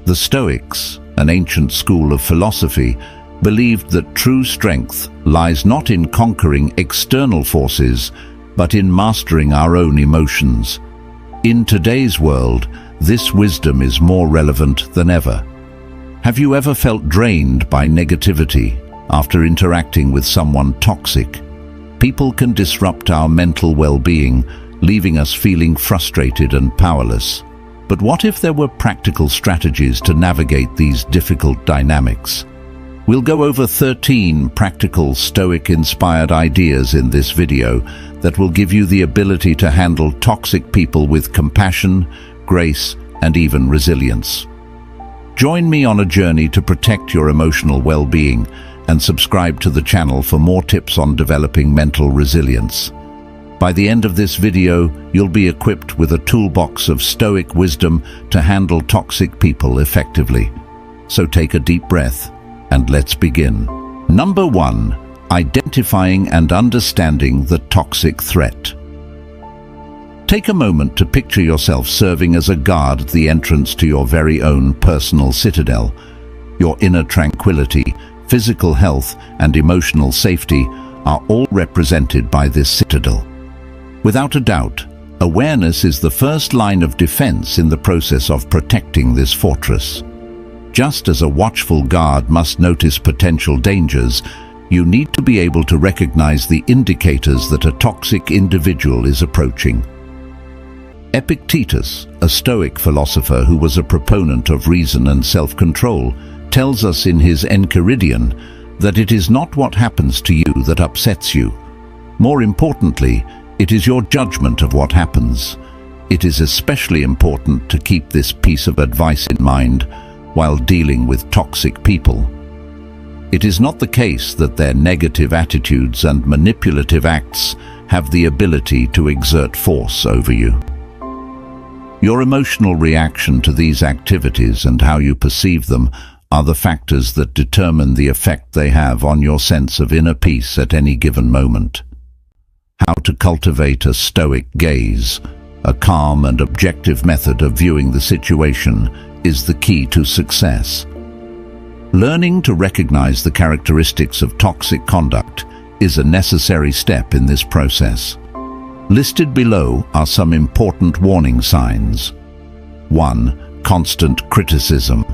The Stoics, an ancient school of philosophy, believed that true strength lies not in conquering external forces, but in mastering our own emotions. In today's world, this wisdom is more relevant than ever. Have you ever felt drained by negativity after interacting with someone toxic? People can disrupt our mental well-being, leaving us feeling frustrated and powerless. But what if there were practical strategies to navigate these difficult dynamics? We'll go over 13 practical Stoic-inspired ideas in this video that will give you the ability to handle toxic people with compassion, grace, and even resilience. Join me on a journey to protect your emotional well-being and subscribe to the channel for more tips on developing mental resilience. By the end of this video, you'll be equipped with a toolbox of Stoic wisdom to handle toxic people effectively. So take a deep breath and let's begin. Number 1. Identifying and understanding the toxic threat. Take a moment to picture yourself serving as a guard at the entrance to your very own personal citadel. Your inner tranquility, physical health, and emotional safety are all represented by this citadel. Without a doubt, awareness is the first line of defense in the process of protecting this fortress. Just as a watchful guard must notice potential dangers, you need to be able to recognize the indicators that a toxic individual is approaching. Epictetus, a Stoic philosopher who was a proponent of reason and self-control, tells us in his Enchiridion that it is not what happens to you that upsets you. More importantly, it is your judgment of what happens. It is especially important to keep this piece of advice in mind while dealing with toxic people. It is not the case that their negative attitudes and manipulative acts have the ability to exert force over you. Your emotional reaction to these activities and how you perceive them are the factors that determine the effect they have on your sense of inner peace at any given moment. How to cultivate a Stoic gaze, a calm and objective method of viewing the situation, is the key to success. Learning to recognize the characteristics of toxic conduct is a necessary step in this process. Listed below are some important warning signs. 1. Constant criticism.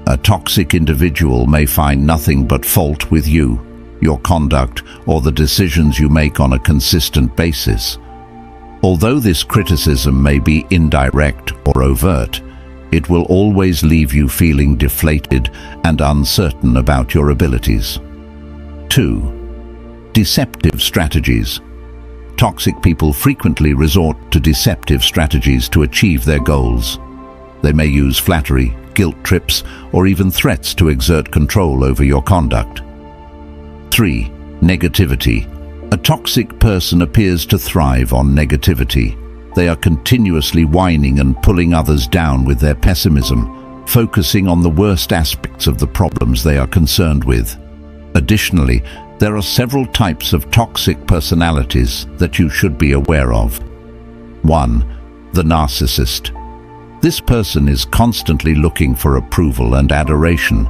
A toxic individual may find nothing but fault with you, your conduct, or the decisions you make on a consistent basis. Although this criticism may be indirect or overt, it will always leave you feeling deflated and uncertain about your abilities. 2. Deceptive strategies. Toxic people frequently resort to deceptive strategies to achieve their goals. They may use flattery, guilt trips, or even threats to exert control over your conduct. 3. Negativity. A toxic person appears to thrive on negativity. They are continuously whining and pulling others down with their pessimism, focusing on the worst aspects of the problems they are concerned with. Additionally, there are several types of toxic personalities that you should be aware of. 1. The narcissist. This person is constantly looking for approval and adoration.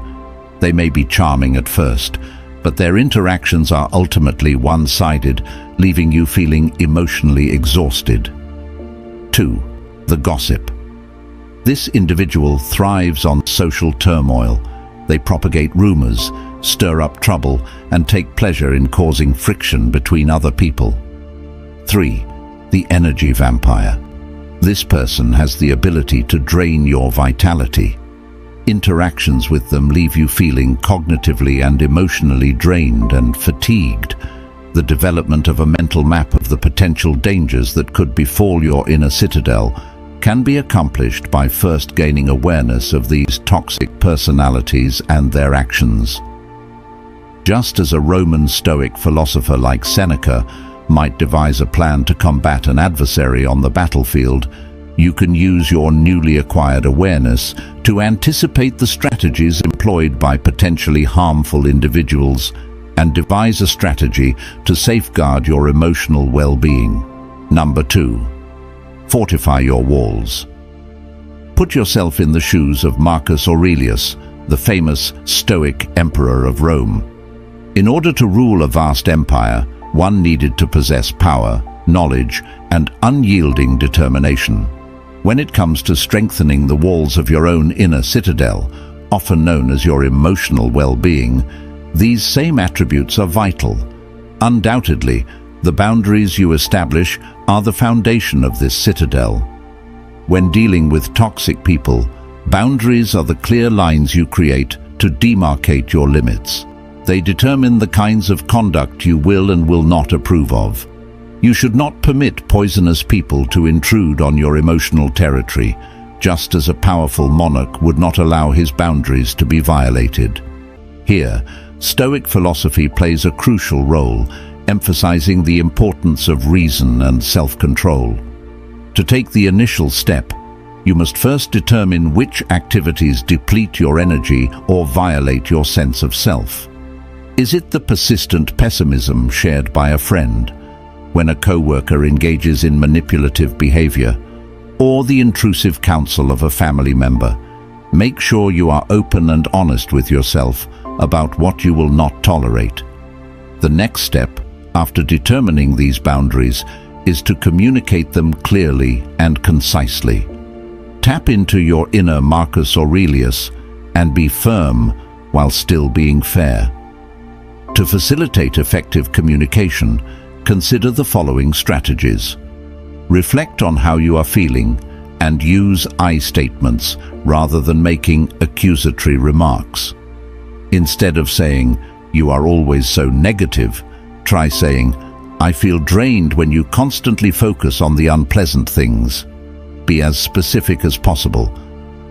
They may be charming at first, but their interactions are ultimately one-sided, leaving you feeling emotionally exhausted. 2. The gossip. This individual thrives on social turmoil. They propagate rumors, stir up trouble, and take pleasure in causing friction between other people. 3. The energy vampire. This person has the ability to drain your vitality. Interactions with them leave you feeling cognitively and emotionally drained and fatigued. The development of a mental map of the potential dangers that could befall your inner citadel can be accomplished by first gaining awareness of these toxic personalities and their actions. Just as a Roman Stoic philosopher like Seneca might devise a plan to combat an adversary on the battlefield, you can use your newly acquired awareness to anticipate the strategies employed by potentially harmful individuals and devise a strategy to safeguard your emotional well-being. Number 2. Fortify your walls. Put yourself in the shoes of Marcus Aurelius, the famous Stoic emperor of Rome. In order to rule a vast empire, one needed to possess power, knowledge, and unyielding determination. When it comes to strengthening the walls of your own inner citadel, often known as your emotional well-being, these same attributes are vital. Undoubtedly, the boundaries you establish are the foundation of this citadel. When dealing with toxic people, boundaries are the clear lines you create to demarcate your limits. They determine the kinds of conduct you will and will not approve of. You should not permit poisonous people to intrude on your emotional territory, just as a powerful monarch would not allow his boundaries to be violated. Here, Stoic philosophy plays a crucial role, emphasizing the importance of reason and self-control. To take the initial step, you must first determine which activities deplete your energy or violate your sense of self. Is it the persistent pessimism shared by a friend, when a co-worker engages in manipulative behavior, or the intrusive counsel of a family member? Make sure you are open and honest with yourself about what you will not tolerate. The next step, after determining these boundaries, is to communicate them clearly and concisely. Tap into your inner Marcus Aurelius and be firm while still being fair. To facilitate effective communication, consider the following strategies. Reflect on how you are feeling and use I statements rather than making accusatory remarks. Instead of saying, "You are always so negative," try saying, "I feel drained when you constantly focus on the unpleasant things." Be as specific as possible.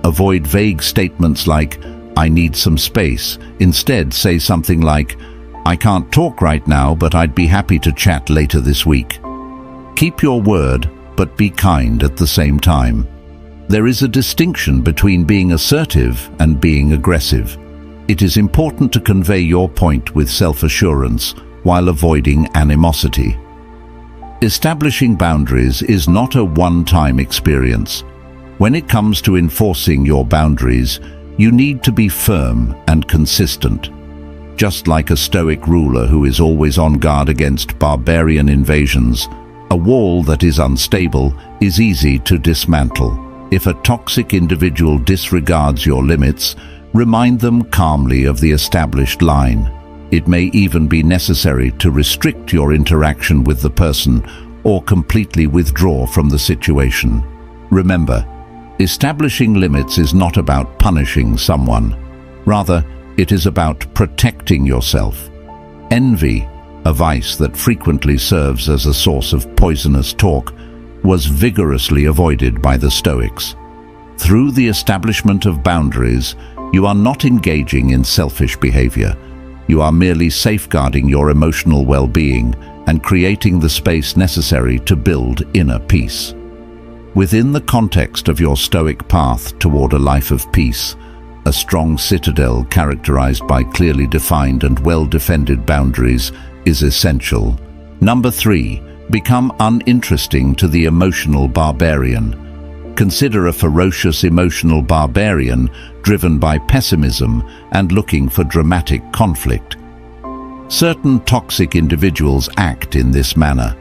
Avoid vague statements like, "I need some space." Instead, say something like, "I can't talk right now, but I'd be happy to chat later this week." Keep your word, but be kind at the same time. There is a distinction between being assertive and being aggressive. It is important to convey your point with self-assurance while avoiding animosity. Establishing boundaries is not a one-time experience. When it comes to enforcing your boundaries, you need to be firm and consistent. Just like a Stoic ruler who is always on guard against barbarian invasions, a wall that is unstable is easy to dismantle. If a toxic individual disregards your limits, remind them calmly of the established line. It may even be necessary to restrict your interaction with the person or completely withdraw from the situation. Remember, establishing limits is not about punishing someone. Rather, it is about protecting yourself. Envy, a vice that frequently serves as a source of poisonous talk, was vigorously avoided by the Stoics. Through the establishment of boundaries, you are not engaging in selfish behavior. You are merely safeguarding your emotional well-being and creating the space necessary to build inner peace. Within the context of your Stoic path toward a life of peace, a strong citadel characterized by clearly defined and well-defended boundaries is essential. Number 3, become uninteresting to the emotional barbarian. Consider a ferocious emotional barbarian driven by pessimism and looking for dramatic conflict. Certain toxic individuals act in this manner.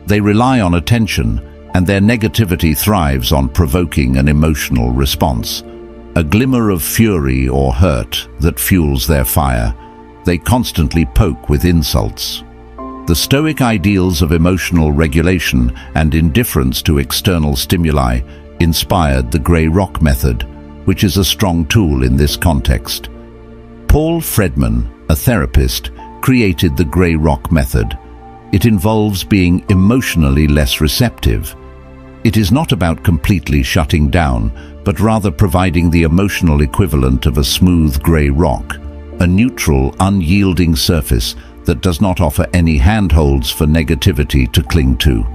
They rely on attention, and their negativity thrives on provoking an emotional response. A glimmer of fury or hurt that fuels their fire. They constantly poke with insults. The Stoic ideals of emotional regulation and indifference to external stimuli inspired the grey rock method, which is a strong tool in this context. Paul Fredman, a therapist, created the grey rock method. It involves being emotionally less receptive. It is not about completely shutting down, but rather providing the emotional equivalent of a smooth grey rock, a neutral, unyielding surface that does not offer any handholds for negativity to cling to.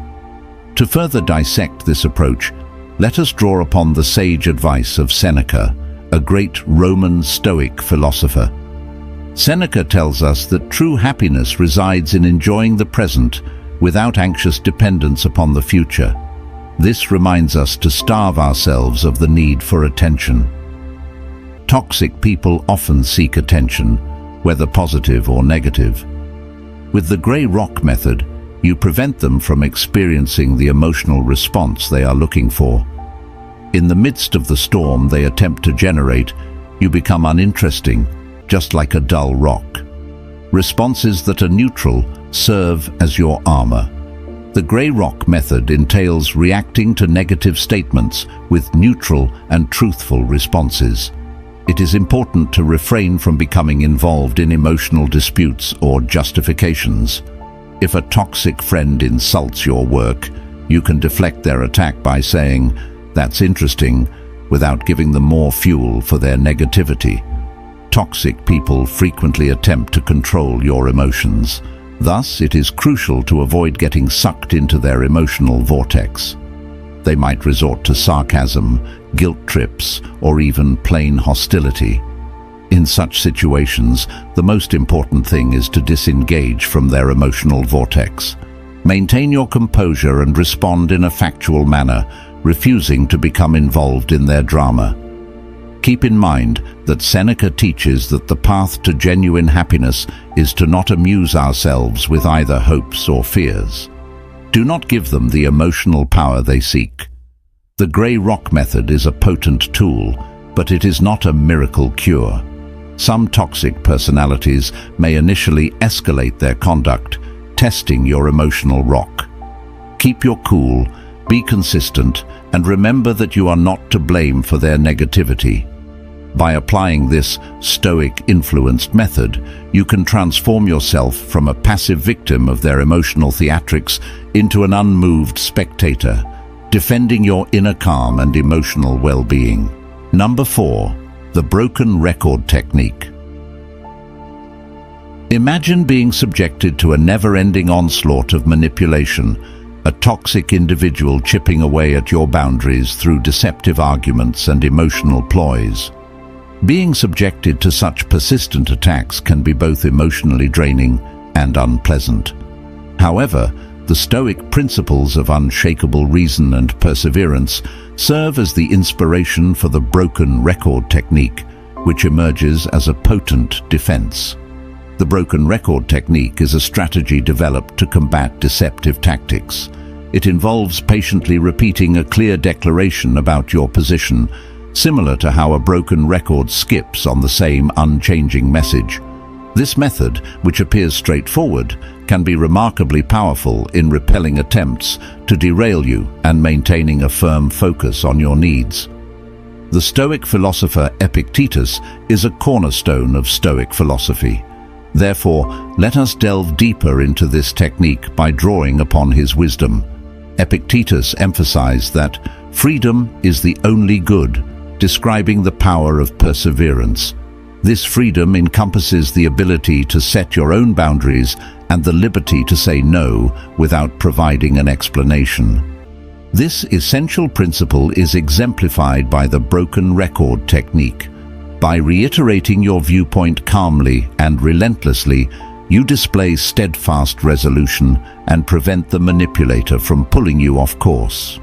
To further dissect this approach, let us draw upon the sage advice of Seneca, a great Roman Stoic philosopher. Seneca tells us that true happiness resides in enjoying the present without anxious dependence upon the future. This reminds us to starve ourselves of the need for attention. Toxic people often seek attention, whether positive or negative. With the grey rock method, you prevent them from experiencing the emotional response they are looking for. In the midst of the storm they attempt to generate, you become uninteresting, just like a dull rock. Responses that are neutral serve as your armor. The grey rock method entails reacting to negative statements with neutral and truthful responses. It is important to refrain from becoming involved in emotional disputes or justifications. If a toxic friend insults your work, you can deflect their attack by saying, "That's interesting," without giving them more fuel for their negativity. Toxic people frequently attempt to control your emotions. Thus, it is crucial to avoid getting sucked into their emotional vortex. They might resort to sarcasm, guilt trips, or even plain hostility. In such situations, the most important thing is to disengage from their emotional vortex. Maintain your composure and respond in a factual manner, refusing to become involved in their drama. Keep in mind that Seneca teaches that the path to genuine happiness is to not amuse ourselves with either hopes or fears. Do not give them the emotional power they seek. The grey rock method is a potent tool, but it is not a miracle cure. Some toxic personalities may initially escalate their conduct, testing your emotional rock. Keep your cool, be consistent, and remember that you are not to blame for their negativity. By applying this Stoic-influenced method, you can transform yourself from a passive victim of their emotional theatrics into an unmoved spectator, defending your inner calm and emotional well-being. Number 4. The broken record technique. Imagine being subjected to a never-ending onslaught of manipulation, a toxic individual chipping away at your boundaries through deceptive arguments and emotional ploys. Being subjected to such persistent attacks can be both emotionally draining and unpleasant. However, the Stoic principles of unshakable reason and perseverance serve as the inspiration for the broken record technique, which emerges as a potent defense. The broken record technique is a strategy developed to combat deceptive tactics. It involves patiently repeating a clear declaration about your position, similar to how a broken record skips on the same unchanging message. This method, which appears straightforward, can be remarkably powerful in repelling attempts to derail you and maintaining a firm focus on your needs. The Stoic philosopher Epictetus is a cornerstone of Stoic philosophy. Therefore, let us delve deeper into this technique by drawing upon his wisdom. Epictetus emphasized that freedom is the only good, describing the power of perseverance. This freedom encompasses the ability to set your own boundaries and the liberty to say no without providing an explanation. This essential principle is exemplified by the broken record technique. By reiterating your viewpoint calmly and relentlessly, you display steadfast resolution and prevent the manipulator from pulling you off course.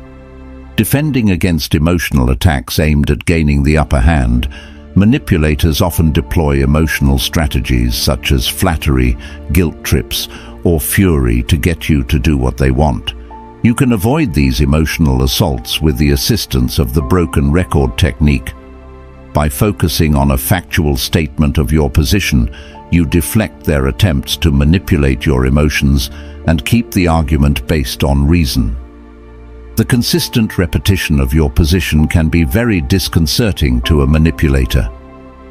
Defending against emotional attacks aimed at gaining the upper hand, manipulators often deploy emotional strategies such as flattery, guilt trips, or fury to get you to do what they want. You can avoid these emotional assaults with the assistance of the broken record technique. By focusing on a factual statement of your position, you deflect their attempts to manipulate your emotions and keep the argument based on reason. The consistent repetition of your position can be very disconcerting to a manipulator.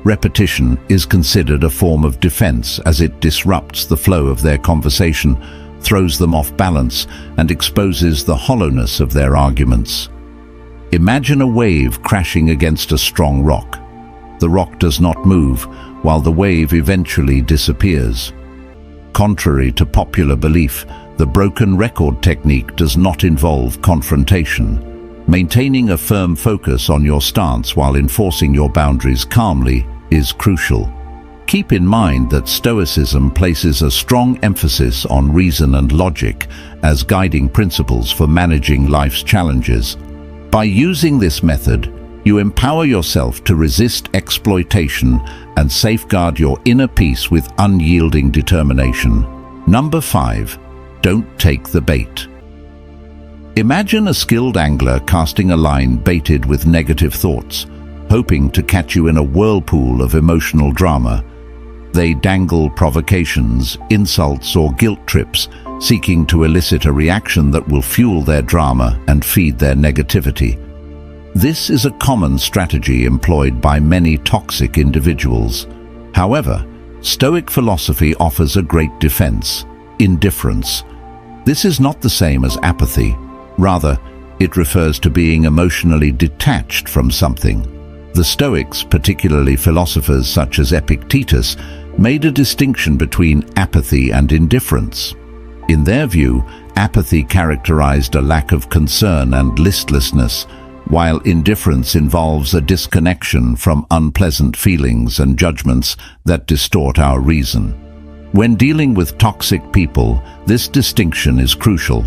Repetition is considered a form of defense as it disrupts the flow of their conversation, throws them off balance, and exposes the hollowness of their arguments. Imagine a wave crashing against a strong rock. The rock does not move, while the wave eventually disappears. Contrary to popular belief, the broken record technique does not involve confrontation. Maintaining a firm focus on your stance while enforcing your boundaries calmly is crucial. Keep in mind that Stoicism places a strong emphasis on reason and logic as guiding principles for managing life's challenges. By using this method, you empower yourself to resist exploitation and safeguard your inner peace with unyielding determination. Number 5. Don't take the bait. Imagine a skilled angler casting a line baited with negative thoughts, hoping to catch you in a whirlpool of emotional drama. They dangle provocations, insults, or guilt trips, seeking to elicit a reaction that will fuel their drama and feed their negativity. This is a common strategy employed by many toxic individuals. However, Stoic philosophy offers a great defense: indifference. This is not the same as apathy. Rather, it refers to being emotionally detached from something. The Stoics, particularly philosophers such as Epictetus, made a distinction between apathy and indifference. In their view, apathy characterized a lack of concern and listlessness, while indifference involves a disconnection from unpleasant feelings and judgments that distort our reason. When dealing with toxic people, this distinction is crucial.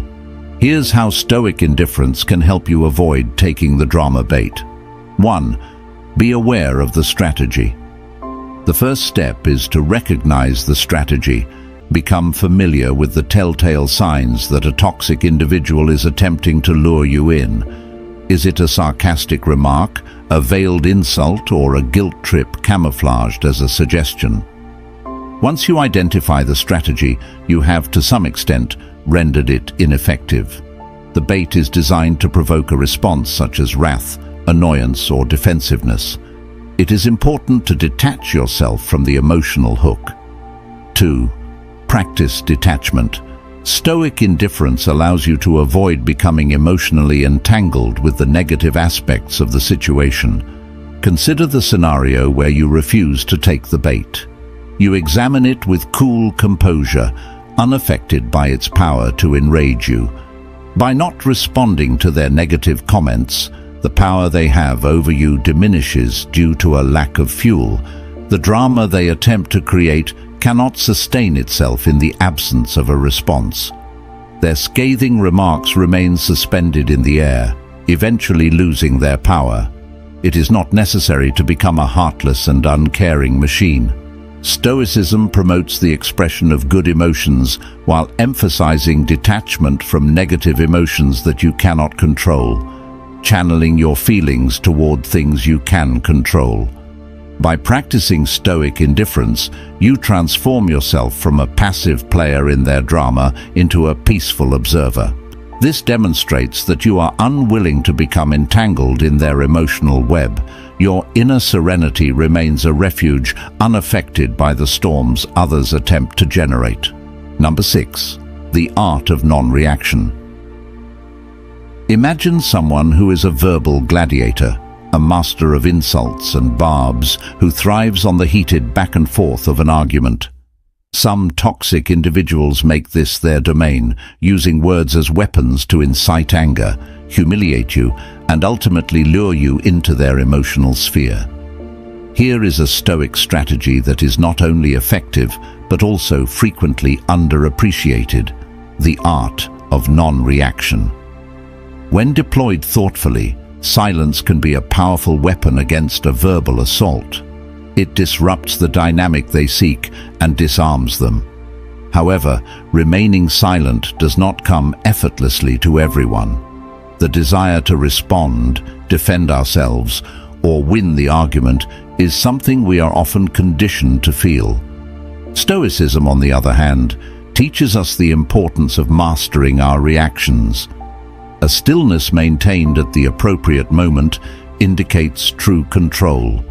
Here's how Stoic indifference can help you avoid taking the drama bait. 1. Be aware of the strategy. The first step is to recognize the strategy. Become familiar with the telltale signs that a toxic individual is attempting to lure you in. Is it a sarcastic remark, a veiled insult, or a guilt trip camouflaged as a suggestion? Once you identify the strategy, you have, to some extent, rendered it ineffective. The bait is designed to provoke a response such as wrath, annoyance, or defensiveness. It is important to detach yourself from the emotional hook. 2. Practice detachment. Stoic indifference allows you to avoid becoming emotionally entangled with the negative aspects of the situation. Consider the scenario where you refuse to take the bait. You examine it with cool composure, unaffected by its power to enrage you. By not responding to their negative comments, the power they have over you diminishes due to a lack of fuel. The drama they attempt to create cannot sustain itself in the absence of a response. Their scathing remarks remain suspended in the air, eventually losing their power. It is not necessary to become a heartless and uncaring machine. Stoicism promotes the expression of good emotions while emphasizing detachment from negative emotions that you cannot control, channeling your feelings toward things you can control. By practicing Stoic indifference, you transform yourself from a passive player in their drama into a peaceful observer. This demonstrates that you are unwilling to become entangled in their emotional web. Your inner serenity remains a refuge unaffected by the storms others attempt to generate. Number 6. The art of non-reaction. Imagine someone who is a verbal gladiator, a master of insults and barbs who thrives on the heated back and forth of an argument. Some toxic individuals make this their domain, using words as weapons to incite anger, humiliate you, and ultimately lure you into their emotional sphere. Here is a Stoic strategy that is not only effective, but also frequently underappreciated: the art of non-reaction. When deployed thoughtfully, silence can be a powerful weapon against a verbal assault. It disrupts the dynamic they seek and disarms them. However, remaining silent does not come effortlessly to everyone. The desire to respond, defend ourselves, or win the argument is something we are often conditioned to feel. Stoicism, on the other hand, teaches us the importance of mastering our reactions. A stillness maintained at the appropriate moment indicates true control.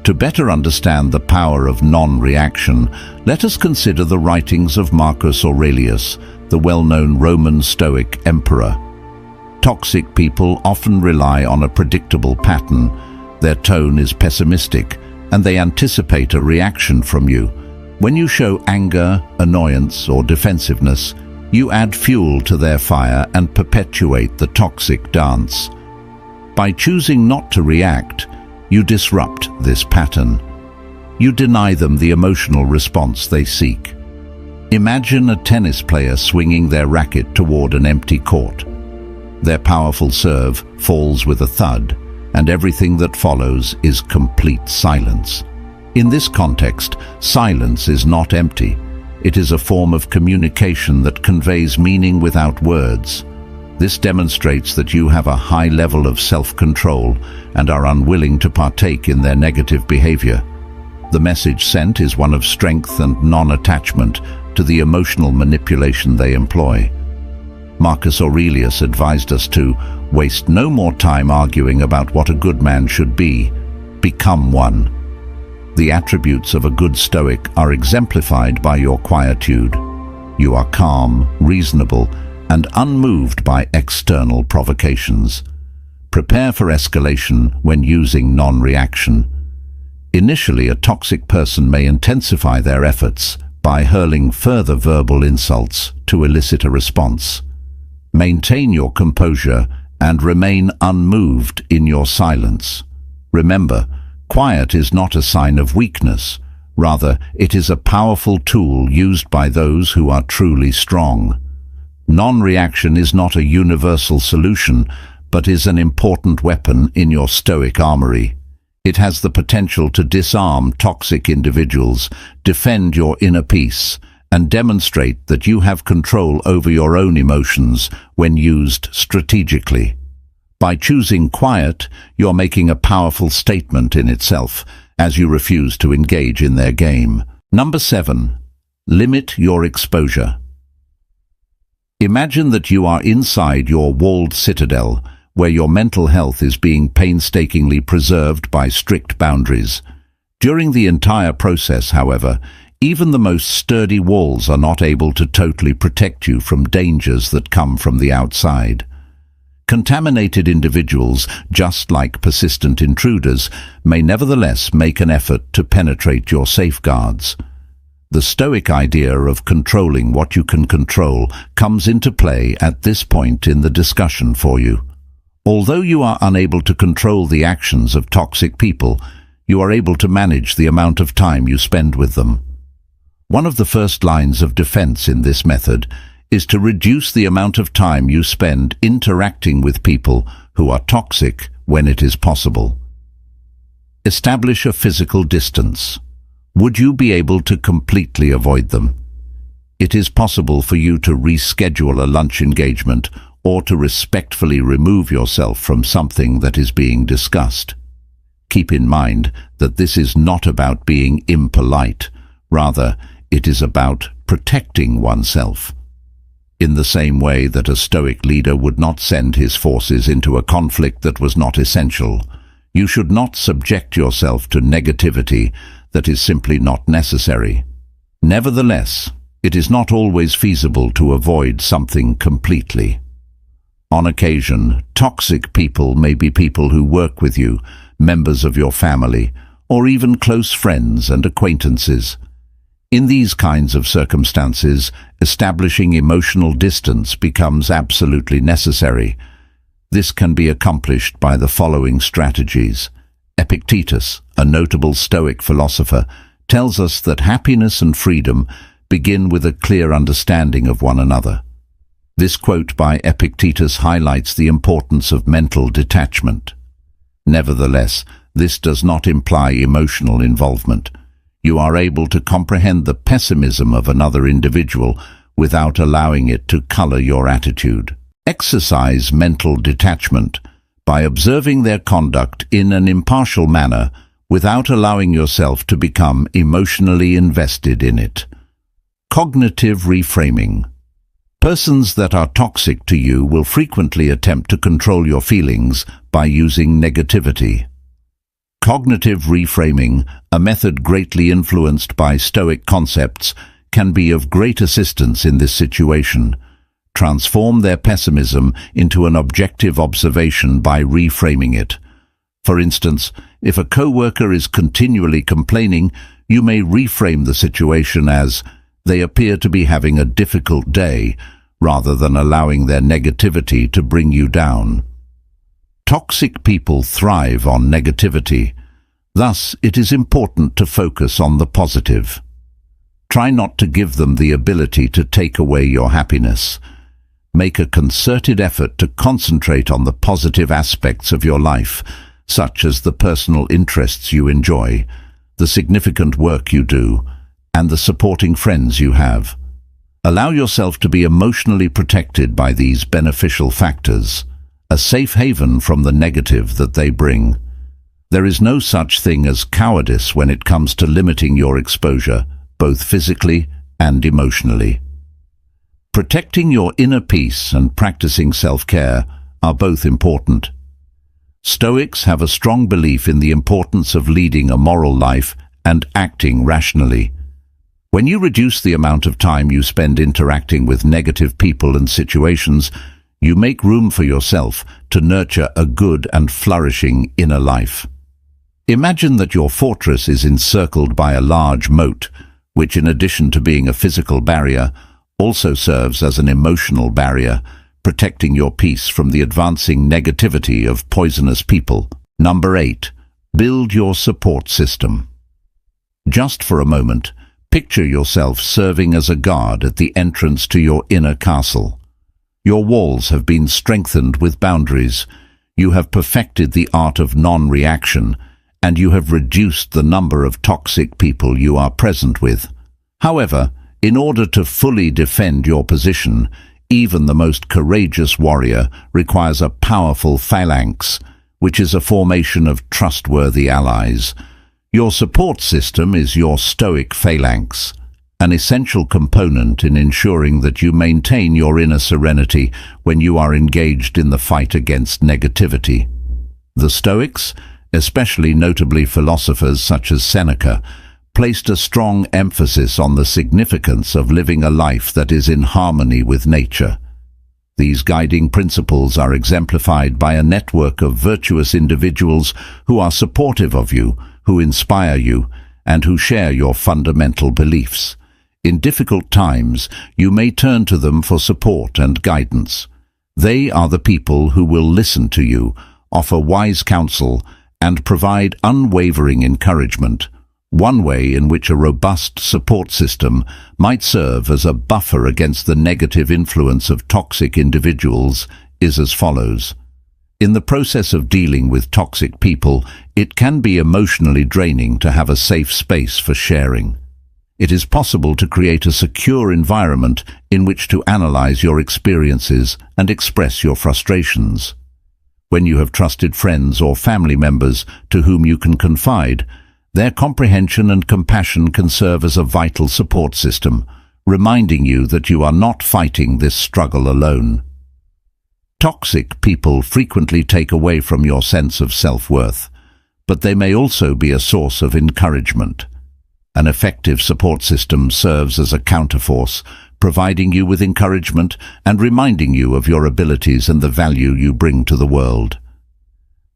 To better understand the power of non-reaction, let us consider the writings of Marcus Aurelius, the well-known Roman Stoic emperor. Toxic people often rely on a predictable pattern. Their tone is pessimistic, and they anticipate a reaction from you. When you show anger, annoyance, or defensiveness, you add fuel to their fire and perpetuate the toxic dance. By choosing not to react, you disrupt this pattern. you deny them the emotional response they seek. Imagine a tennis player swinging their racket toward an empty court. Their powerful serve falls with a thud, and everything that follows is complete silence. In this context, silence is not empty. It is a form of communication that conveys meaning without words. This demonstrates that you have a high level of self-control and are unwilling to partake in their negative behavior. The message sent is one of strength and non-attachment to the emotional manipulation they employ. Marcus Aurelius advised us to waste no more time arguing about what a good man should be. Become one. The attributes of a good Stoic are exemplified by your quietude. You are calm, reasonable, and unmoved by external provocations. Prepare for escalation when using non-reaction. Initially, a toxic person may intensify their efforts by hurling further verbal insults to elicit a response. Maintain your composure and remain unmoved in your silence. Remember, quiet is not a sign of weakness. Rather, it is a powerful tool used by those who are truly strong. Non-reaction is not a universal solution, but is an important weapon in your Stoic armory. It has the potential to disarm toxic individuals, defend your inner peace, and demonstrate that you have control over your own emotions when used strategically. By choosing quiet, you're making a powerful statement in itself, as you refuse to engage in their game. Number 7. Limit your exposure. Imagine that you are inside your walled citadel, where your mental health is being painstakingly preserved by strict boundaries. During the entire process, however, even the most sturdy walls are not able to totally protect you from dangers that come from the outside. Contaminated individuals, just like persistent intruders, may nevertheless make an effort to penetrate your safeguards. The Stoic idea of controlling what you can control comes into play at this point in the discussion for you. Although you are unable to control the actions of toxic people, you are able to manage the amount of time you spend with them. One of the first lines of defense in this method is to reduce the amount of time you spend interacting with people who are toxic when it is possible. Establish a physical distance. Would you be able to completely avoid them? It is possible for you to reschedule a lunch engagement or to respectfully remove yourself from something that is being discussed. Keep in mind that this is not about being impolite. Rather, it is about protecting oneself. In the same way that a Stoic leader would not send his forces into a conflict that was not essential, you should not subject yourself to negativity that is simply not necessary. Nevertheless, it is not always feasible to avoid something completely. On occasion, toxic people may be people who work with you, members of your family, or even close friends and acquaintances. In these kinds of circumstances, establishing emotional distance becomes absolutely necessary. This can be accomplished by the following strategies. Epictetus, a notable Stoic philosopher, tells us that happiness and freedom begin with a clear understanding of one another. This quote by Epictetus highlights the importance of mental detachment. Nevertheless, this does not imply emotional involvement. You are able to comprehend the pessimism of another individual without allowing it to color your attitude. Exercise mental detachment by observing their conduct in an impartial manner without allowing yourself to become emotionally invested in it. Cognitive reframing. Persons that are toxic to you will frequently attempt to control your feelings by using negativity. Cognitive reframing, a method greatly influenced by Stoic concepts, can be of great assistance in this situation. Transform their pessimism into an objective observation by reframing it. For instance, if a coworker is continually complaining, you may reframe the situation as, "They appear to be having a difficult day," rather than allowing their negativity to bring you down. Toxic people thrive on negativity. Thus, it is important to focus on the positive. Try not to give them the ability to take away your happiness. Make a concerted effort to concentrate on the positive aspects of your life, such as the personal interests you enjoy, the significant work you do, and the supporting friends you have. Allow yourself to be emotionally protected by these beneficial factors, a safe haven from the negative that they bring. There is no such thing as cowardice when it comes to limiting your exposure, both physically and emotionally. Protecting your inner peace and practicing self-care are both important. Stoics have a strong belief in the importance of leading a moral life and acting rationally. When you reduce the amount of time you spend interacting with negative people and situations, you make room for yourself to nurture a good and flourishing inner life. Imagine that your fortress is encircled by a large moat, which in addition to being a physical barrier, also serves as an emotional barrier, protecting your peace from the advancing negativity of poisonous people. Number 8. Build your support system. Just for a moment, picture yourself serving as a guard at the entrance to your inner castle. Your walls have been strengthened with boundaries. You have perfected the art of non-reaction, and you have reduced the number of toxic people you are present with. However, in order to fully defend your position, even the most courageous warrior requires a powerful phalanx, which is a formation of trustworthy allies. Your support system is your Stoic phalanx, an essential component in ensuring that you maintain your inner serenity when you are engaged in the fight against negativity. The Stoics, especially notably philosophers such as Seneca, placed a strong emphasis on the significance of living a life that is in harmony with nature. These guiding principles are exemplified by a network of virtuous individuals who are supportive of you, who inspire you, and who share your fundamental beliefs. In difficult times, you may turn to them for support and guidance. They are the people who will listen to you, offer wise counsel, and provide unwavering encouragement. One way in which a robust support system might serve as a buffer against the negative influence of toxic individuals is as follows. In the process of dealing with toxic people, it can be emotionally draining to have a safe space for sharing. It is possible to create a secure environment in which to analyze your experiences and express your frustrations. When you have trusted friends or family members to whom you can confide, their comprehension and compassion can serve as a vital support system, reminding you that you are not fighting this struggle alone. Toxic people frequently take away from your sense of self-worth, but they may also be a source of encouragement. An effective support system serves as a counterforce, providing you with encouragement and reminding you of your abilities and the value you bring to the world.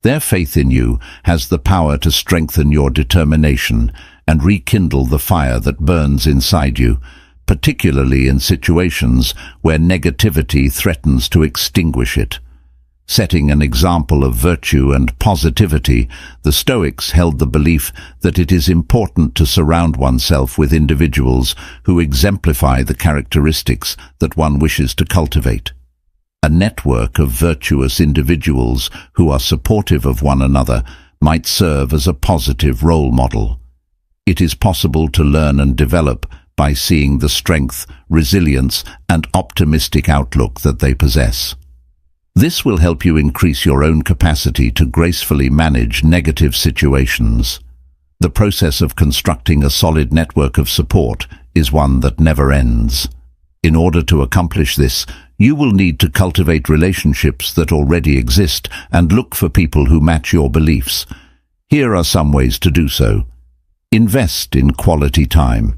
Their faith in you has the power to strengthen your determination and rekindle the fire that burns inside you, particularly in situations where negativity threatens to extinguish it. Setting an example of virtue and positivity, the Stoics held the belief that it is important to surround oneself with individuals who exemplify the characteristics that one wishes to cultivate. A network of virtuous individuals who are supportive of one another might serve as a positive role model. It is possible to learn and develop by seeing the strength, resilience, and optimistic outlook that they possess. This will help you increase your own capacity to gracefully manage negative situations. The process of constructing a solid network of support is one that never ends. In order to accomplish this, you will need to cultivate relationships that already exist and look for people who match your beliefs. Here are some ways to do so. Invest in quality time.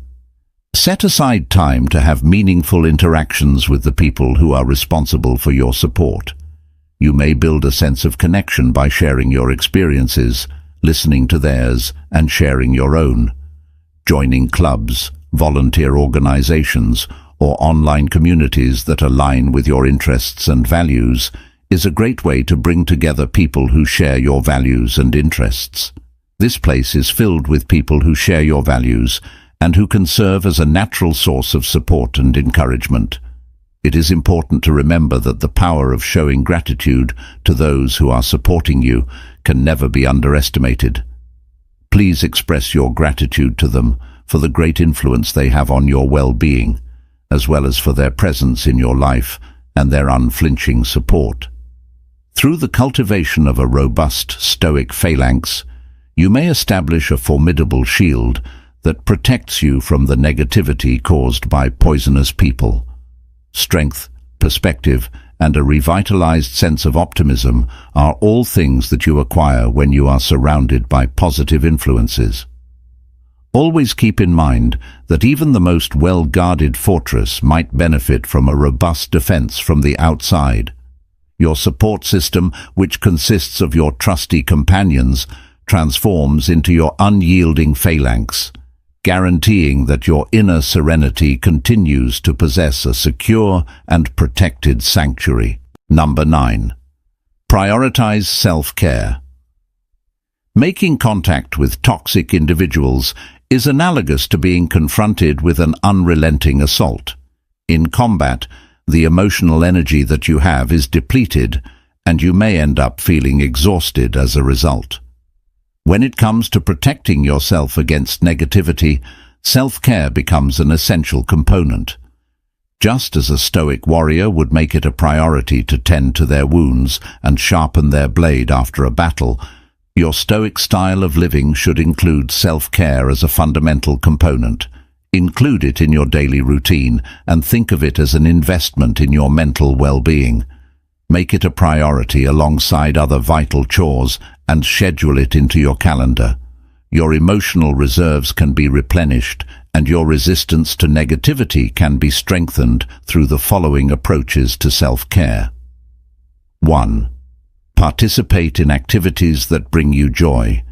Set aside time to have meaningful interactions with the people who are responsible for your support. You may build a sense of connection by sharing your experiences, listening to theirs, and sharing your own. Joining clubs, volunteer organizations, or online communities that align with your interests and values is a great way to bring together people who share your values and interests. This place is filled with people who share your values and who can serve as a natural source of support and encouragement. It is important to remember that the power of showing gratitude to those who are supporting you can never be underestimated. Please express your gratitude to them for the great influence they have on your well-being, as well as for their presence in your life and their unflinching support. Through the cultivation of a robust Stoic phalanx, you may establish a formidable shield that protects you from the negativity caused by poisonous people. Strength, perspective, and a revitalized sense of optimism are all things that you acquire when you are surrounded by positive influences. Always keep in mind that even the most well-guarded fortress might benefit from a robust defense from the outside. Your support system, which consists of your trusty companions, transforms into your unyielding phalanx, guaranteeing that your inner serenity continues to possess a secure and protected sanctuary. Number 9. Prioritize self-care. Making contact with toxic individuals is analogous to being confronted with an unrelenting assault. In combat, the emotional energy that you have is depleted, and you may end up feeling exhausted as a result. When it comes to protecting yourself against negativity, self-care becomes an essential component. Just as a Stoic warrior would make it a priority to tend to their wounds and sharpen their blade after a battle, your Stoic style of living should include self-care as a fundamental component. Include it in your daily routine and think of it as an investment in your mental well-being. Make it a priority alongside other vital chores and schedule it into your calendar. Your emotional reserves can be replenished and your resistance to negativity can be strengthened through the following approaches to self-care. 1. Participate in activities that bring you joy.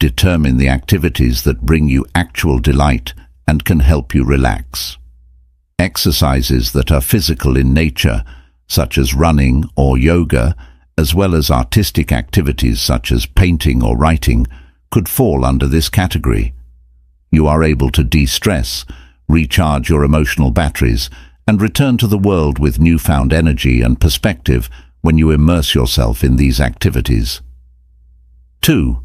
Determine the activities that bring you actual delight and can help you relax. Exercises that are physical in nature, such as running or yoga, as well as artistic activities such as painting or writing, could fall under this category. You are able to de-stress, recharge your emotional batteries, and return to the world with newfound energy and perspective when you immerse yourself in these activities. 2.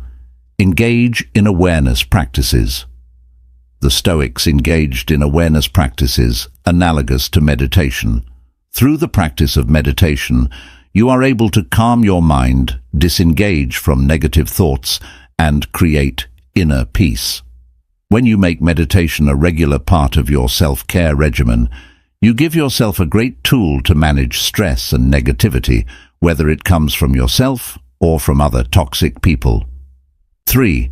Engage in awareness practices. The Stoics engaged in awareness practices analogous to meditation. Through the practice of meditation, you are able to calm your mind, disengage from negative thoughts, and create inner peace. When you make meditation a regular part of your self-care regimen, you give yourself a great tool to manage stress and negativity, whether it comes from yourself or from other toxic people. 3.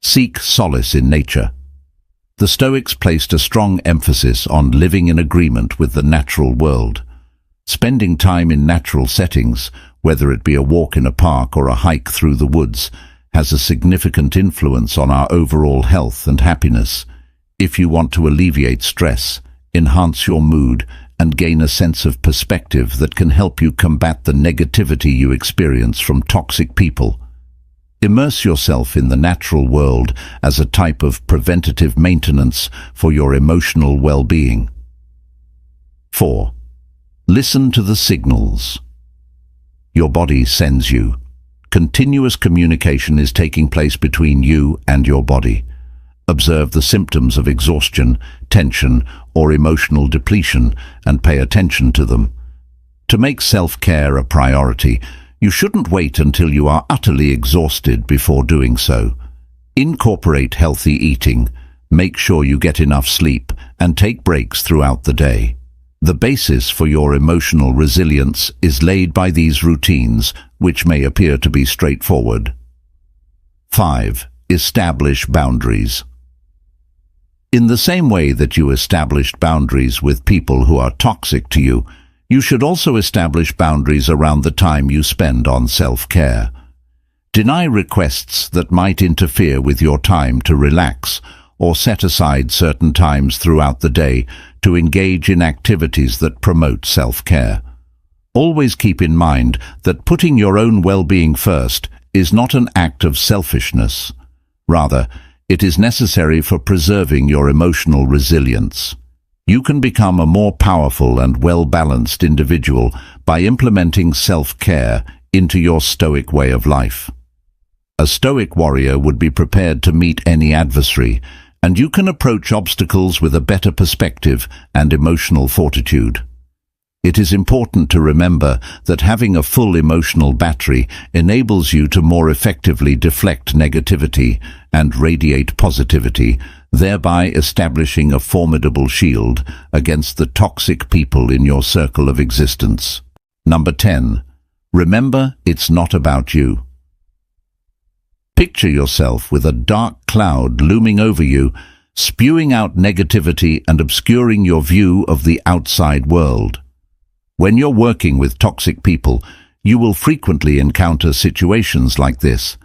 Seek solace in nature. The Stoics placed a strong emphasis on living in agreement with the natural world. Spending time in natural settings, whether it be a walk in a park or a hike through the woods, has a significant influence on our overall health and happiness. If you want to alleviate stress, enhance your mood, and gain a sense of perspective that can help you combat the negativity you experience from toxic people, immerse yourself in the natural world as a type of preventative maintenance for your emotional well-being. 4. Listen to the signals your body sends you. Continuous communication is taking place between you and your body. Observe the symptoms of exhaustion, tension, or emotional depletion and pay attention to them. To make self-care a priority, you shouldn't wait until you are utterly exhausted before doing so. Incorporate healthy eating, make sure you get enough sleep, and take breaks throughout the day. The basis for your emotional resilience is laid by these routines, which may appear to be straightforward. 5. Establish boundaries. In the same way that you established boundaries with people who are toxic to you, you should also establish boundaries around the time you spend on self-care. Deny requests that might interfere with your time to relax, or set aside certain times throughout the day to engage in activities that promote self-care. Always keep in mind that putting your own well-being first is not an act of selfishness. Rather, it is necessary for preserving your emotional resilience. You can become a more powerful and well-balanced individual by implementing self-care into your Stoic way of life. A Stoic warrior would be prepared to meet any adversary, and you can approach obstacles with a better perspective and emotional fortitude. It is important to remember that having a full emotional battery enables you to more effectively deflect negativity and radiate positivity, thereby establishing a formidable shield against the toxic people in your circle of existence. Number 10. Remember, it's not about you. Picture yourself with a dark cloud looming over you, spewing out negativity and obscuring your view of the outside world. When you're working with toxic people, you will frequently encounter situations like this.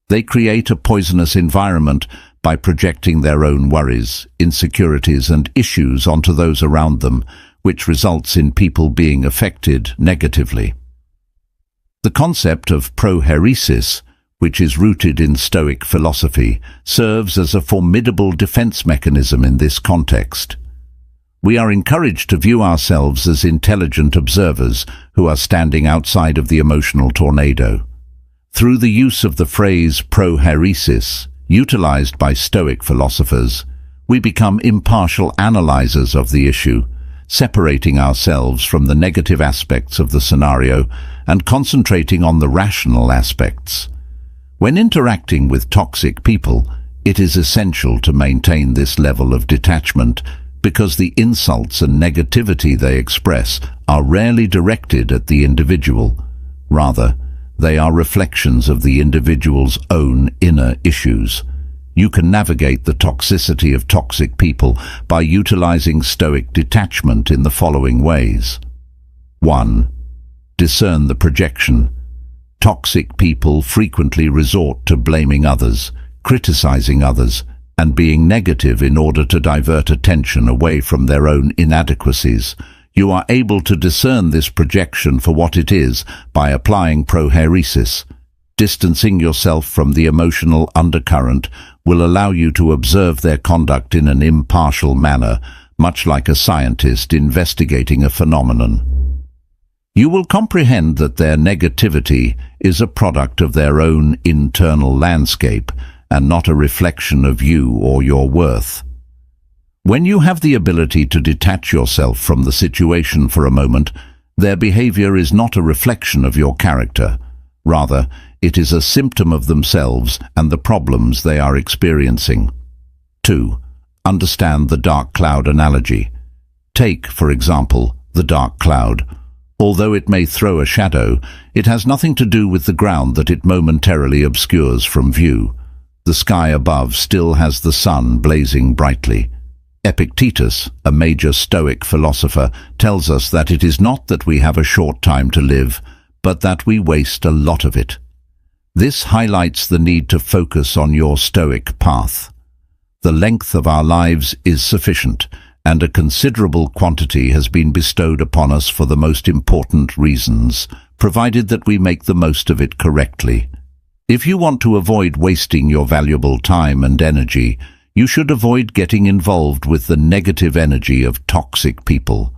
They create a poisonous environment by projecting their own worries, insecurities and issues onto those around them, which results in people being affected negatively. The concept of prohairesis, which is rooted in Stoic philosophy, serves as a formidable defense mechanism in this context. We are encouraged to view ourselves as intelligent observers who are standing outside of the emotional tornado. Through the use of the phrase prohairesis, utilized by Stoic philosophers, we become impartial analyzers of the issue, separating ourselves from the negative aspects of the scenario and concentrating on the rational aspects. When interacting with toxic people, it is essential to maintain this level of detachment because the insults and negativity they express are rarely directed at the individual. Rather, they are reflections of the individual's own inner issues. You can navigate the toxicity of toxic people by utilizing Stoic detachment in the following ways. 1. Discern the projection. Toxic people frequently resort to blaming others, criticizing others, and being negative in order to divert attention away from their own inadequacies. You are able to discern this projection for what it is by applying prohairesis. Distancing yourself from the emotional undercurrent will allow you to observe their conduct in an impartial manner, much like a scientist investigating a phenomenon. You will comprehend that their negativity is a product of their own internal landscape and not a reflection of you or your worth. When you have the ability to detach yourself from the situation for a moment, their behavior is not a reflection of your character. Rather, it is a symptom of themselves and the problems they are experiencing. 2. Understand the dark cloud analogy. Take, for example, the dark cloud. Although it may throw a shadow, it has nothing to do with the ground that it momentarily obscures from view. The sky above still has the sun blazing brightly. Epictetus, a major Stoic philosopher, tells us that it is not that we have a short time to live, but that we waste a lot of it. This highlights the need to focus on your Stoic path. The length of our lives is sufficient, and a considerable quantity has been bestowed upon us for the most important reasons, provided that we make the most of it correctly. If you want to avoid wasting your valuable time and energy, you should avoid getting involved with the negative energy of toxic people.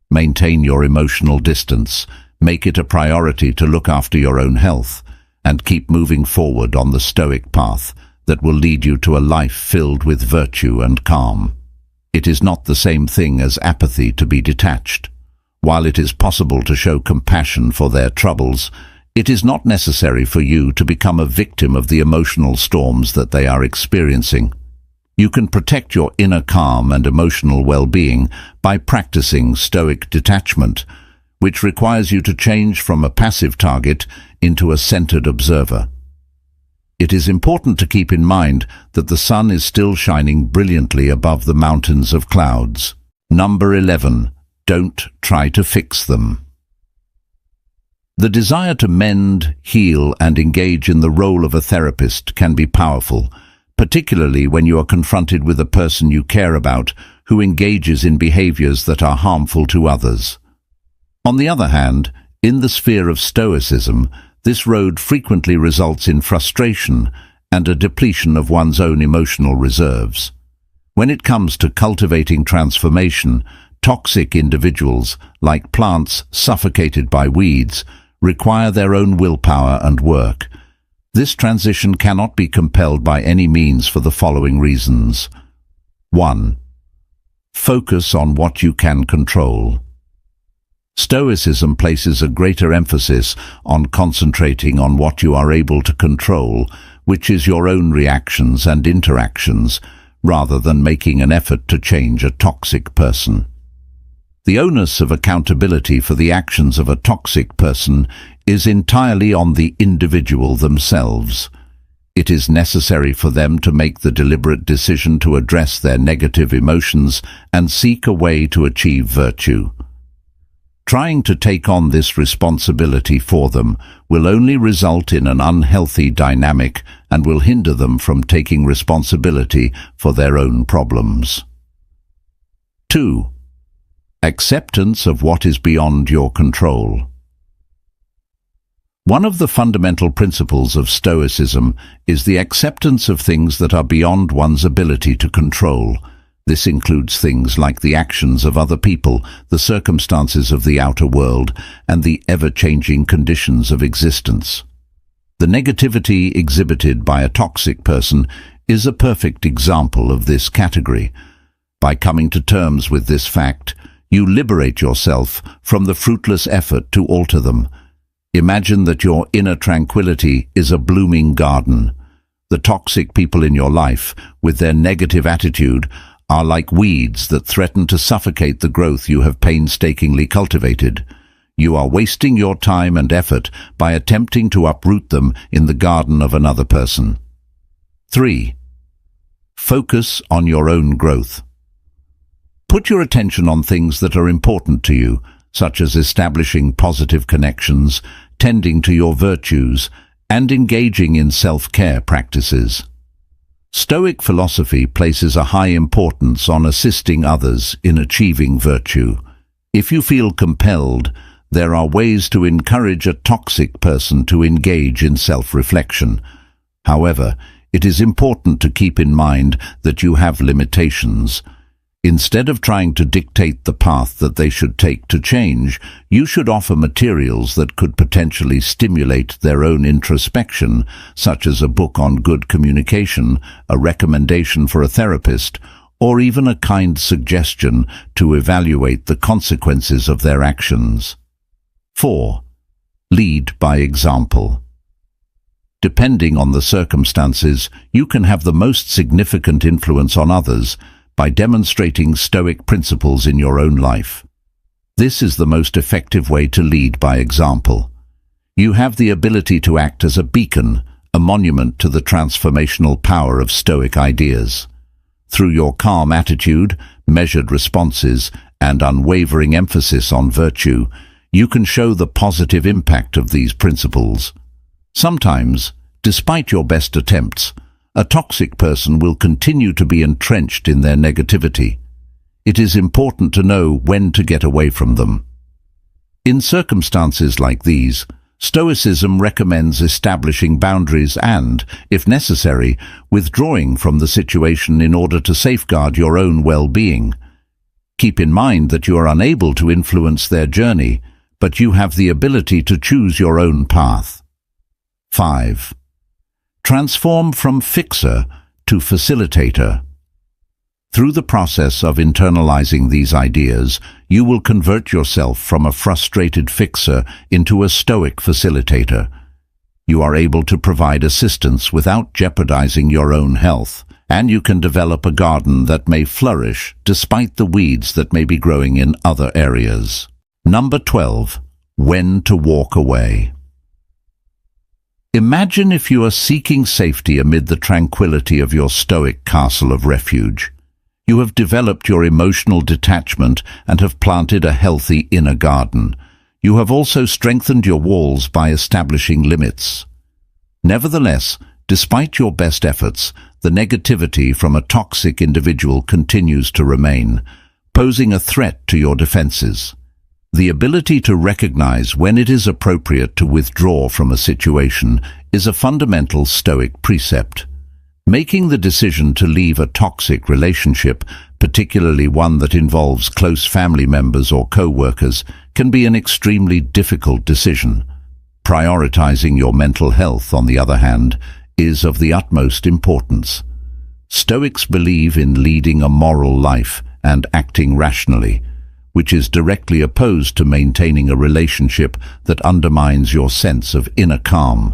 Maintain your emotional distance, make it a priority to look after your own health, and keep moving forward on the Stoic path that will lead you to a life filled with virtue and calm. It is not the same thing as apathy to be detached. While it is possible to show compassion for their troubles, it is not necessary for you to become a victim of the emotional storms that they are experiencing. You can protect your inner calm and emotional well-being by practicing Stoic detachment, which requires you to change from a passive target into a centered observer. It is important to keep in mind that the sun is still shining brilliantly above the mountains of clouds. Number 11. Don't try to fix them. The desire to mend, heal, and engage in the role of a therapist can be powerful, particularly when you are confronted with a person you care about who engages in behaviors that are harmful to others. On the other hand, in the sphere of Stoicism, this road frequently results in frustration and a depletion of one's own emotional reserves. When it comes to cultivating transformation, toxic individuals, like plants suffocated by weeds, require their own willpower and work. This transition cannot be compelled by any means for the following reasons. 1. Focus on what you can control. Stoicism places a greater emphasis on concentrating on what you are able to control, which is your own reactions and interactions, rather than making an effort to change a toxic person. The onus of accountability for the actions of a toxic person is entirely on the individual themselves. It is necessary for them to make the deliberate decision to address their negative emotions and seek a way to achieve virtue. Trying to take on this responsibility for them will only result in an unhealthy dynamic and will hinder them from taking responsibility for their own problems. 2. Acceptance of what is beyond your control. One of the fundamental principles of Stoicism is the acceptance of things that are beyond one's ability to control. This includes things like the actions of other people, the circumstances of the outer world, and the ever-changing conditions of existence. The negativity exhibited by a toxic person is a perfect example of this category. By coming to terms with this fact, you liberate yourself from the fruitless effort to alter them. Imagine that your inner tranquility is a blooming garden. The toxic people in your life, with their negative attitude, are like weeds that threaten to suffocate the growth you have painstakingly cultivated. You are wasting your time and effort by attempting to uproot them in the garden of another person. 3. Focus on your own growth. Put your attention on things that are important to you, such as establishing positive connections, tending to your virtues, and engaging in self-care practices. Stoic philosophy places a high importance on assisting others in achieving virtue. If you feel compelled, there are ways to encourage a toxic person to engage in self-reflection. However, it is important to keep in mind that you have limitations. Instead of trying to dictate the path that they should take to change, you should offer materials that could potentially stimulate their own introspection, such as a book on good communication, a recommendation for a therapist, or even a kind suggestion to evaluate the consequences of their actions. 4. Lead by example. Depending on the circumstances, you can have the most significant influence on others by demonstrating Stoic principles in your own life. This is the most effective way to lead by example. You have the ability to act as a beacon, a monument to the transformational power of Stoic ideas. Through your calm attitude, measured responses, and unwavering emphasis on virtue, you can show the positive impact of these principles. Sometimes, despite your best attempts, a toxic person will continue to be entrenched in their negativity. It is important to know when to get away from them. In circumstances like these, Stoicism recommends establishing boundaries and, if necessary, withdrawing from the situation in order to safeguard your own well-being. Keep in mind that you are unable to influence their journey, but you have the ability to choose your own path. 5. Transform from fixer to facilitator. Through the process of internalizing these ideas, you will convert yourself from a frustrated fixer into a Stoic facilitator. You are able to provide assistance without jeopardizing your own health, and you can develop a garden that may flourish despite the weeds that may be growing in other areas. Number 12. When to walk away. Imagine if you are seeking safety amid the tranquility of your Stoic castle of refuge. You have developed your emotional detachment and have planted a healthy inner garden. You have also strengthened your walls by establishing limits. Nevertheless, despite your best efforts, the negativity from a toxic individual continues to remain, posing a threat to your defenses. The ability to recognize when it is appropriate to withdraw from a situation is a fundamental Stoic precept. Making the decision to leave a toxic relationship, particularly one that involves close family members or co-workers, can be an extremely difficult decision. Prioritizing your mental health, on the other hand, is of the utmost importance. Stoics believe in leading a moral life and acting rationally, which is directly opposed to maintaining a relationship that undermines your sense of inner calm.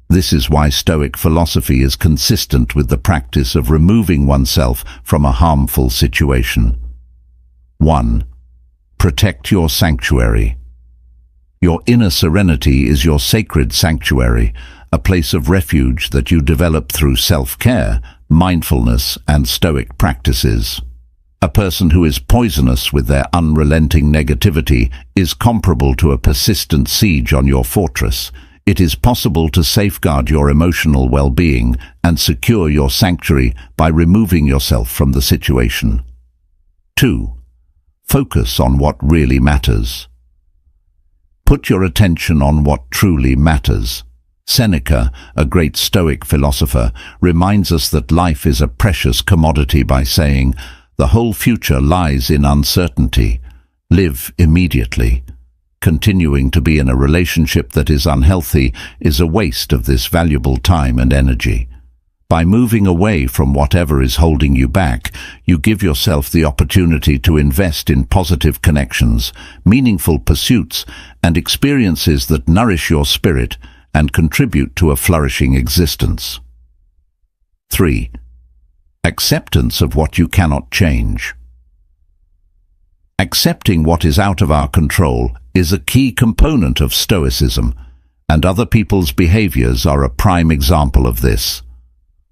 This is why Stoic philosophy is consistent with the practice of removing oneself from a harmful situation. 1. Protect your sanctuary. Your inner serenity is your sacred sanctuary, a place of refuge that you develop through self-care, mindfulness, and Stoic practices. A person who is poisonous with their unrelenting negativity is comparable to a persistent siege on your fortress. It is possible to safeguard your emotional well-being and secure your sanctuary by removing yourself from the situation. 2. Focus on what really matters. Put your attention on what truly matters. Seneca, a great Stoic philosopher, reminds us that life is a precious commodity by saying, "The whole future lies in uncertainty. Live immediately." Continuing to be in a relationship that is unhealthy is a waste of this valuable time and energy. By moving away from whatever is holding you back, you give yourself the opportunity to invest in positive connections, meaningful pursuits, and experiences that nourish your spirit and contribute to a flourishing existence. 3. Acceptance of what you cannot change. Accepting what is out of our control is a key component of Stoicism, and other people's behaviors are a prime example of this.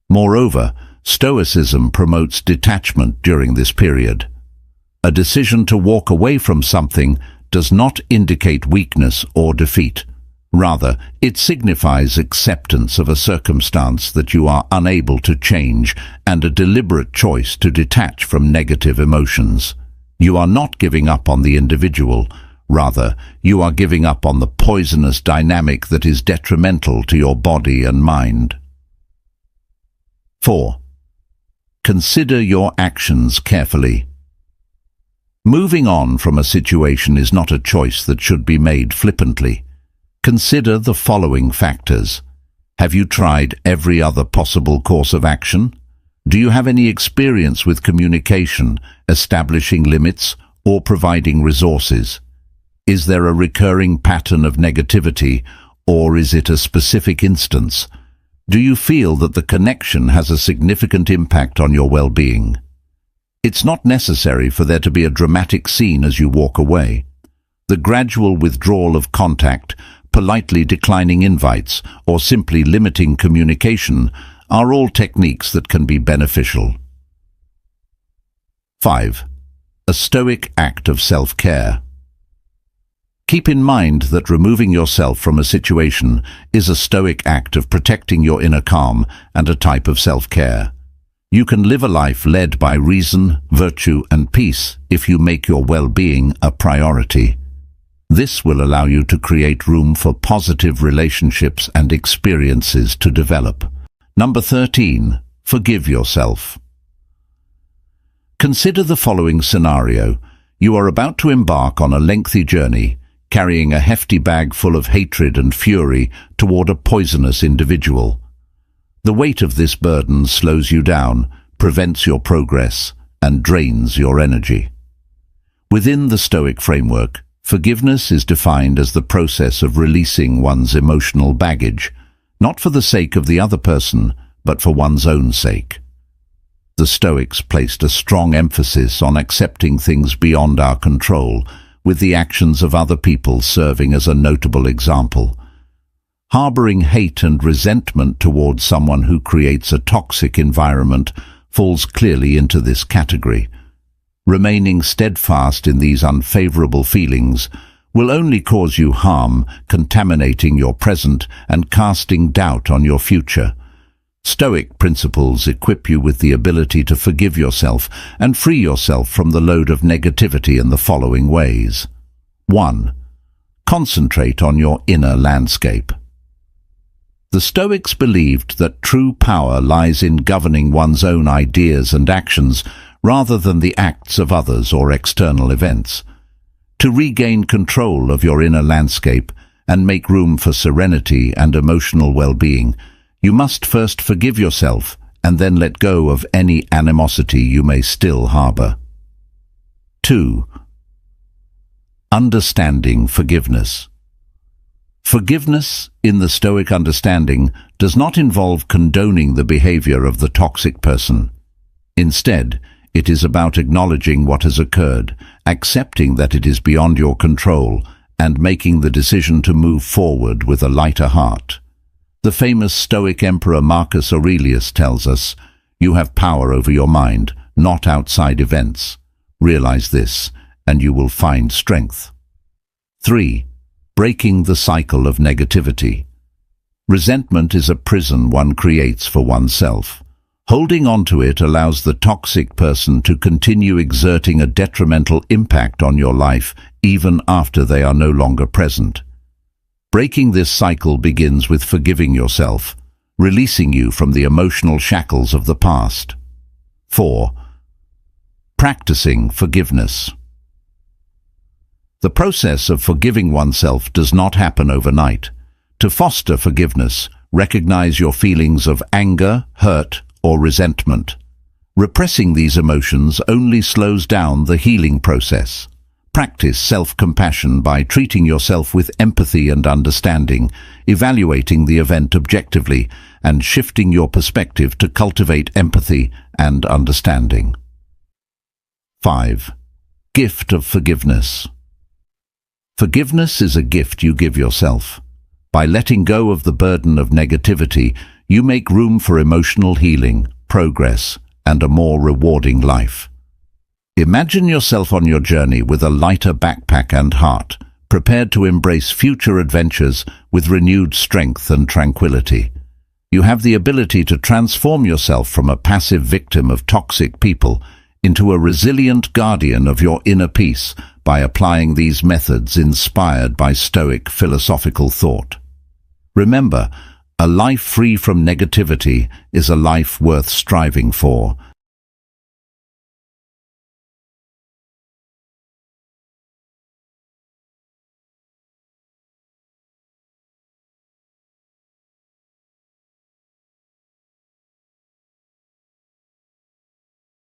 Moreover, Stoicism promotes detachment during this period. A decision to walk away from something does not indicate weakness or defeat. Rather, it signifies acceptance of a circumstance that you are unable to change and a deliberate choice to detach from negative emotions. You are not giving up on the individual. Rather, you are giving up on the poisonous dynamic that is detrimental to your body and mind. 4. Consider your actions carefully. Moving on from a situation is not a choice that should be made flippantly. Consider the following factors. Have you tried every other possible course of action? Do you have any experience with communication, establishing limits, or providing resources? Is there a recurring pattern of negativity, or is it a specific instance? Do you feel that the connection has a significant impact on your well-being? It's not necessary for there to be a dramatic scene as you walk away. The gradual withdrawal of contact, politely declining invites, or simply limiting communication are all techniques that can be beneficial. 5. A Stoic act of self-care. Keep in mind that removing yourself from a situation is a Stoic act of protecting your inner calm and a type of self-care. You can live a life led by reason, virtue, and peace if you make your well-being a priority. This will allow you to create room for positive relationships and experiences to develop. Number 13. Forgive yourself. Consider the following scenario. You are about to embark on a lengthy journey, carrying a hefty bag full of hatred and fury toward a poisonous individual. The weight of this burden slows you down, prevents your progress, and drains your energy. Within the Stoic framework, forgiveness is defined as the process of releasing one's emotional baggage, not for the sake of the other person, but for one's own sake. The Stoics placed a strong emphasis on accepting things beyond our control, with the actions of other people serving as a notable example. Harboring hate and resentment towards someone who creates a toxic environment falls clearly into this category. Remaining steadfast in these unfavorable feelings will only cause you harm, contaminating your present and casting doubt on your future. Stoic principles equip you with the ability to forgive yourself and free yourself from the load of negativity in the following ways. 1. Concentrate on your inner landscape. The Stoics believed that true power lies in governing one's own ideas and actions rather than the acts of others or external events. To regain control of your inner landscape and make room for serenity and emotional well-being, you must first forgive yourself and then let go of any animosity you may still harbor. 2. Understanding forgiveness. Forgiveness, in the Stoic understanding, does not involve condoning the behavior of the toxic person. Instead, it is about acknowledging what has occurred, accepting that it is beyond your control, and making the decision to move forward with a lighter heart. The famous Stoic emperor Marcus Aurelius tells us, "You have power over your mind, not outside events. Realize this, and you will find strength." 3. Breaking the cycle of negativity. Resentment is a prison one creates for oneself. Holding on to it allows the toxic person to continue exerting a detrimental impact on your life even after they are no longer present. Breaking this cycle begins with forgiving yourself, releasing you from the emotional shackles of the past. 4. Practicing forgiveness. The process of forgiving oneself does not happen overnight. To foster forgiveness, recognize your feelings of anger, hurt, or resentment. Repressing these emotions only slows down the healing process. Practice self-compassion by treating yourself with empathy and understanding, evaluating the event objectively, and shifting your perspective to cultivate empathy and understanding. 5. Gift of forgiveness. Forgiveness is a gift you give yourself. By letting go of the burden of negativity, you make room for emotional healing, progress, and a more rewarding life. Imagine yourself on your journey with a lighter backpack and heart, prepared to embrace future adventures with renewed strength and tranquility. You have the ability to transform yourself from a passive victim of toxic people into a resilient guardian of your inner peace by applying these methods inspired by Stoic philosophical thought. Remember, a life free from negativity is a life worth striving for,